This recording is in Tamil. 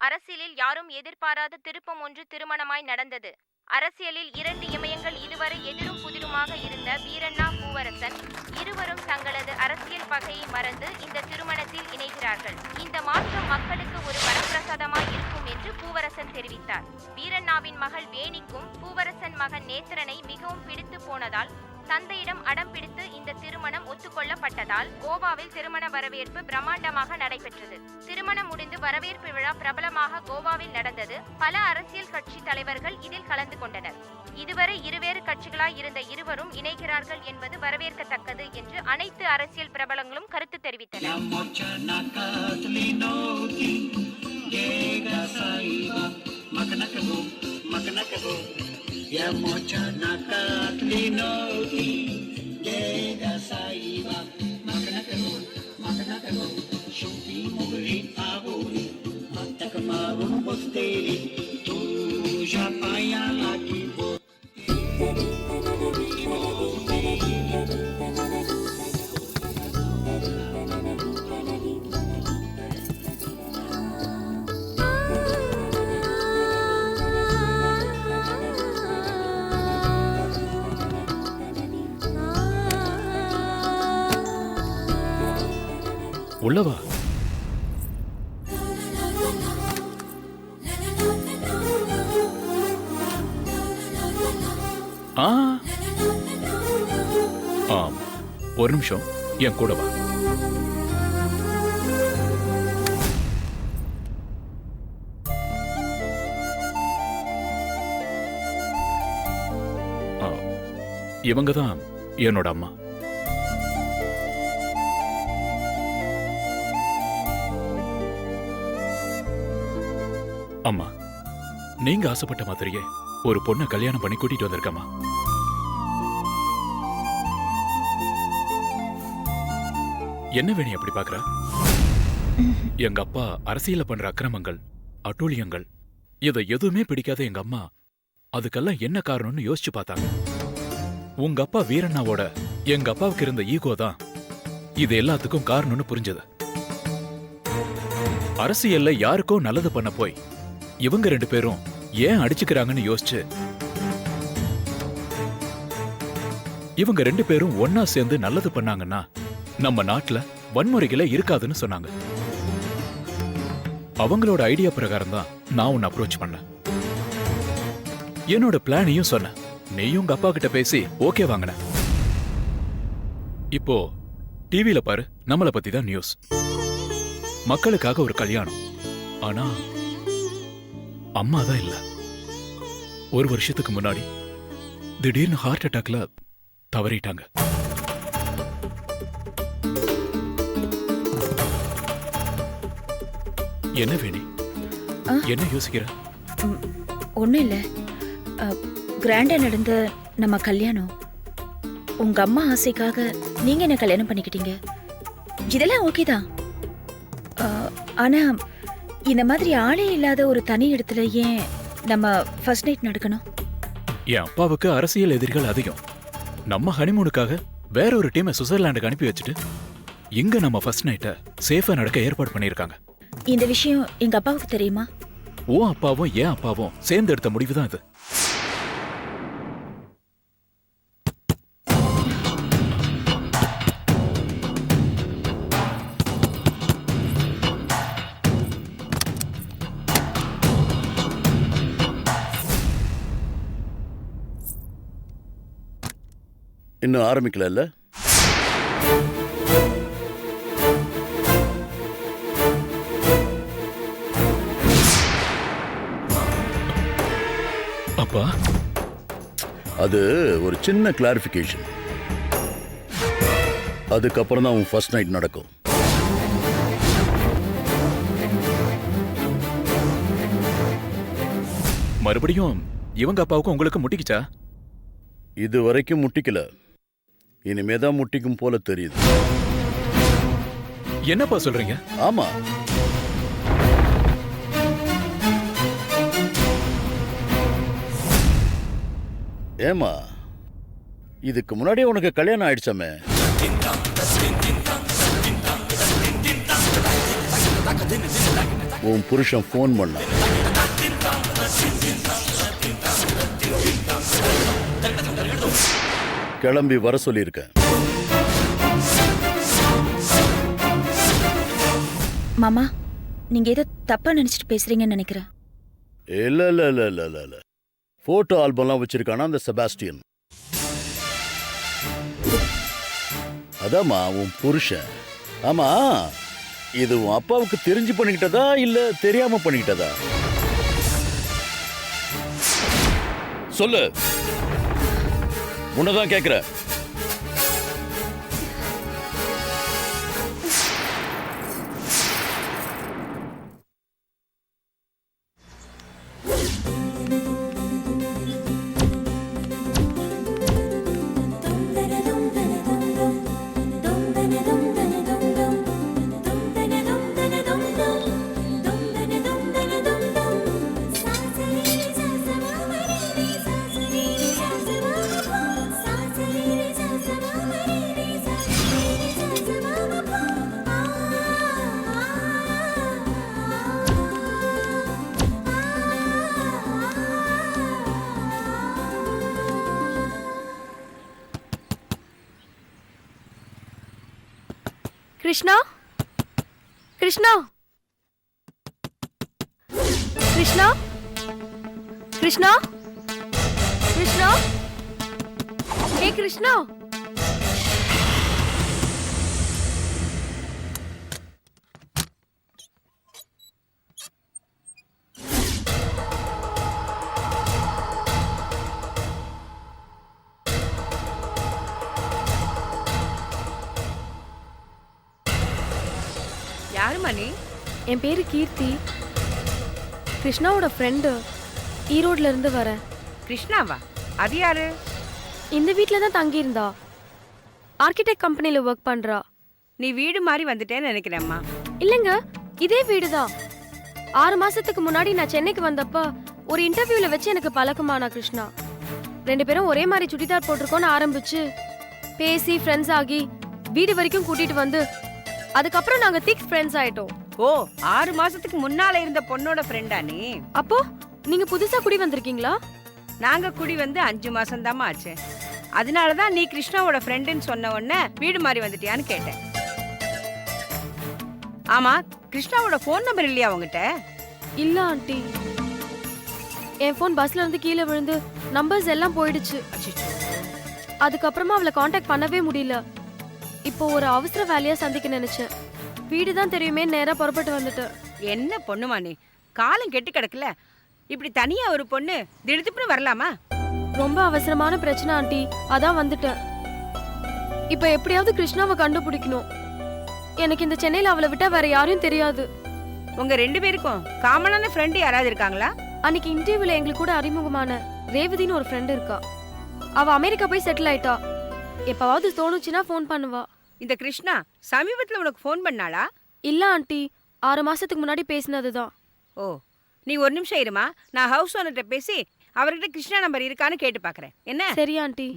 அரசியலில் யாரும் எதிர்பாராத திருப்பம் ஒன்று திருமணமாய் நடந்தது. அரசியலில் 2 இமயங்கள் இதுவரை எதிரும் புதிருமாக இருந்த வீரண்ணா பூவரசன் இருவரும் தங்களது அரசியல் பகையை மறந்து இந்த திருமணத்தில் இணைகிறார்கள். இந்த மாற்றம் மக்களுக்கு ஒரு வரப்பிரசாதமாய் இருக்கும் என்று பூவரசன் தெரிவித்தார். வீரண்ணாவின் மகள் வேணிக்கும் பூவரசன் மகன் நேத்திரனை மிகவும் பிடித்து போனதால் தந்தையிடம் அடம் பிடித்து இந்த திருமணம் ஒத்துக்கொள்ளப்பட்டதால் கோவாவில் திருமண வரவேற்பு பிரம்மாண்டமாக நடைபெற்றது. திருமணம் முடிந்து வரவேற்பு விழா பிரபலமாக கோவாவில் நடந்தது. பல அரசியல் கட்சி தலைவர்கள் இதில் கலந்து கொண்டனர். இதுவரை இருவேறு கட்சிகளாய் இருந்த இருவரும் இணைகிறார்கள் என்பது வரவேற்கத்தக்கது என்று அனைத்து அரசியல் பிரபலங்களும் கருத்து தெரிவித்தனர். Ya mocha nakatlinoki llega saiba makanakano shunti mugri aburi matakamarum posteri tu japaya lagi bo. உள்ளவா ஒரு நிமிஷம் என் கூட வா. இவங்க தான் என்னோட அம்மா. அம்மா, நீங்க ஆசைப்பட்ட மாதிரியே ஒரு பொண்ணை கல்யாணம் பண்ணி கூட்டிட்டு வந்திருக்கம்மா. என்ன வேணி அப்படி பாக்குற? எங்க அப்பா அரசியல பண்ற அக்கிரமங்கள், அட்டூழியங்கள் இதை எதுவுமே பிடிக்காத எங்க அம்மா அதுக்கெல்லாம் என்ன காரணம்னு யோசிச்சு பார்த்தாங்க. உங்க அப்பா வீரண்ணாவோட எங்க அப்பாவுக்கு இருந்த ஈகோ தான் இது எல்லாத்துக்கும் காரணம்னு புரிஞ்சது. அரசியல்ல யாருக்கோ நல்லது பண்ண போய் இவங்க 2 பேரும் ஏன் அடிச்சுக்கிறாங்கன்னு யோசிச்சு இவங்க 2 பேரும் ஒன்னா சேர்ந்து நல்லது பண்ணாங்கன்னா நம்ம நாட்டுல வன்முறைகளே இருக்காதுன்னு சொன்னாங்க. அவங்களோட ஐடியா பிரகாரம் தான் நான் உன்னை அப்ரோச் பண்ணேன். என்னோட பிளானையும் சொன்னேன். நீயும் உங்க அப்பா கிட்ட பேசி ஓகே வாங்கின. இப்போ டிவியில பாரு, நம்மளை பத்தி தான் நியூஸ். மக்களுக்காக ஒரு கல்யாணம். ஆனா அம்மா தான் இல்ல. 1 வருஷத்துக்கு முன்னாடி திடீர்னு ஹார்ட் அட்டாக்ல தவறிட்டாங்க. என்ன வேணி, என்ன யோசிக்கிற? ஒன்றும் இல்லை. கிராண்டா நடந்த நம்ம கல்யாணம் உங்க அம்மா ஆசைக்காக நீங்க என்ன கல்யாணம் பண்ணிக்கிட்டீங்க. இதெல்லாம் ஓகே தான். ஆனா இந்த மாதிரி ஆளே இல்லாத ஒரு தனி இடத்துல ஏன் நம்ம ஃபர்ஸ்ட் நைட் நடக்கணும்? என் அப்பாவுக்கு அரசியல் எதிரிகள் அதிகம். நம்ம ஹனிமூனுக்காக வேற ஒரு டீமை சுவிட்சர்லாண்டுக்கு அனுப்பி வச்சுட்டு இங்க நம்ம ஃபர்ஸ்ட் நைட்டை சேஃபா நடக்க ஏற்பாடு பண்ணிருக்காங்க. இந்த விஷயம் எங்க அப்பாவுக்கு தெரியுமா? உன் அப்பாவும் என் அப்பாவும் சேர்ந்து எடுத்த முடிவு தான் இது. இன்னும் ஆரம்பிக்கல இல்ல? அப்பா, அது ஒரு சின்ன கிளாரிஃபிகேஷன். அதுக்கப்புறம் தான் உன் ஃபர்ஸ்ட் நைட் நடக்கும். மறுபடியும் இவங்க அப்பாவுக்கும் உங்களுக்கு முட்டிக்கிச்சா? இது வரைக்கும் முட்டிக்கல. இனிமேதான் முட்டிக்கும் போல தெரியுது. என்னப்பா சொல்றீங்க? ஆமா, ஏமா இதுக்கு முன்னாடி உனக்கு கல்யாணம் ஆயிடுச்சாமே? உன் புருஷன் ஃபோன் பண்ணான். கிளம்பி வர சொல்லியிருக்கேன். மாமா நீங்க ஏதோ தப்பா நினைச்சிட்டு பேசுறீங்கன்னு நினைக்கிறேன். இல்ல இல்ல இல்ல இல்ல இல்ல இல்ல போட்டோ ஆல்பம்லாம் வச்சிருக்கானா அந்த செபாஸ்டியன். அதாம்மா உன் புருஷன். ஆமா, இது உன் அப்பாவுக்கு தெரிஞ்சு பண்ணிக்கிட்டதா இல்ல தெரியாம பண்ணிக்கிட்டதா? சொல்லு, உன்னதான் கேக்குற. கிருஷ்ணா, கிருஷ்ணா, கிருஷ்ணா, கிருஷ்ணா, கிருஷ்ணா, ஏ கிருஷ்ணா. யாருமா நீ? என் பேரு கீர்த்தி, கிருஷ்ணாவோட ஃப்ரெண்டு. ஈரோட்ல இருந்து வரேன். கிருஷ்ணாவா? அது யாரு? இந்த வீட்ல தான் தங்கியிருந்தா. ஆர்கிடெக்ட் கம்பெனில ஒர்க் பண்றா. நீ வீடு மாதிரி வந்துட்டேன்னு நினைக்கிறேம்மா. இல்லைங்க, இதே வீடு தான். 6 மாசத்துக்கு முன்னாடி நான் சென்னைக்கு வந்தப்ப ஒரு இன்டர்வியூல வச்சு எனக்கு பழக்கமானா கிருஷ்ணா. 2 பேரும் ஒரே மாதிரி சுடிதார் போட்டிருக்கோன்னு ஆரம்பிச்சு பேசி ஃப்ரெண்ட்ஸ் ஆகி வீடு வரைக்கும் கூட்டிட்டு வந்து அதுக்கப்புறம் நாங்க திக் ஃப்ரெண்ட்ஸ் ஆயிட்டோம். ஓ, 6 மாசத்துக்கு முன்னால இருந்த பொண்ணோட ஃப்ரெண்டா நீ? அப்போ நீங்க புதுசா குடி வந்திருக்கீங்களா? நாங்க குடி வந்து 5 மாசம் தாமா ஆச்சு. அதனாலதான் நீ கிருஷ்ணாவோட ஃப்ரெண்டுன்னு சொன்ன உடனே வீடு மாதிரி வந்துட்டியான்னு கேட்டேன். ஆமா, கிருஷ்ணாவோட ஃபோன் நம்பர் இல்லையா உங்ககிட்ட? இல்ல ஆண்டி, என் ஃபோன் பஸ்ல இருந்து கீழே விழுந்து நம்பர்ஸ் எல்லாம் போயிடுச்சு. அதுக்கப்புறமா அவளை காண்டாக்ட் பண்ணவே முடியல. இப்போ ஒரு அவசர வேலையா சந்திக்க நினைச்சேன். வீடு தான் தெரியுமே, நேரா புறப்பட்டு வந்துட்டேன். என்ன பொண்ணுமா நீ? காலம் கெட்டு கிடக்கல. இப்படி தனியா ஒரு பொண்ணு திடுதிப்புன்னு வரலாமா? ரொம்ப அவசரமான பிரச்சனை ஆண்டி, அதான் வந்துட்டேன். இப்போ எப்படியாவது கிருஷ்ணாவை கண்டுபிடிக்கணும். எனக்கு இந்த சென்னையில அவளை விட்டா வேற யாரையும் தெரியாது. உங்க 2 பேருக்கும் காமனான ஃப்ரெண்டு யாராவது இருக்காங்களா? அன்னைக்கு இன்டர்வியூல எங்களுக்கு கூட அறிமுகமான ரேவதின்னு ஒரு ஃப்ரெண்ட் இருக்கா. அவ அமெரிக்கா போய் செட்டில் ஆயிட்டா. எப்பவாவது தோணுச்சுன்னா ஃபோன் பண்ணுவா. இந்த கிருஷ்ணா சமீபத்துல உனக்கு ஃபோன் பண்ணாளா? இல்ல ஆண்டி, 6 மாசத்துக்கு முன்னாடி பேசினதுதான். ஓ, நீ ஒரு நிமிஷம் இருமா. நான் ஹவுஸ் ஓனர்கிட்ட பேசி அவர்கிட்ட கிருஷ்ணா நம்பர் இருக்கான்னு கேட்டு பாக்குறேன். என்ன? சரி ஆண்டி.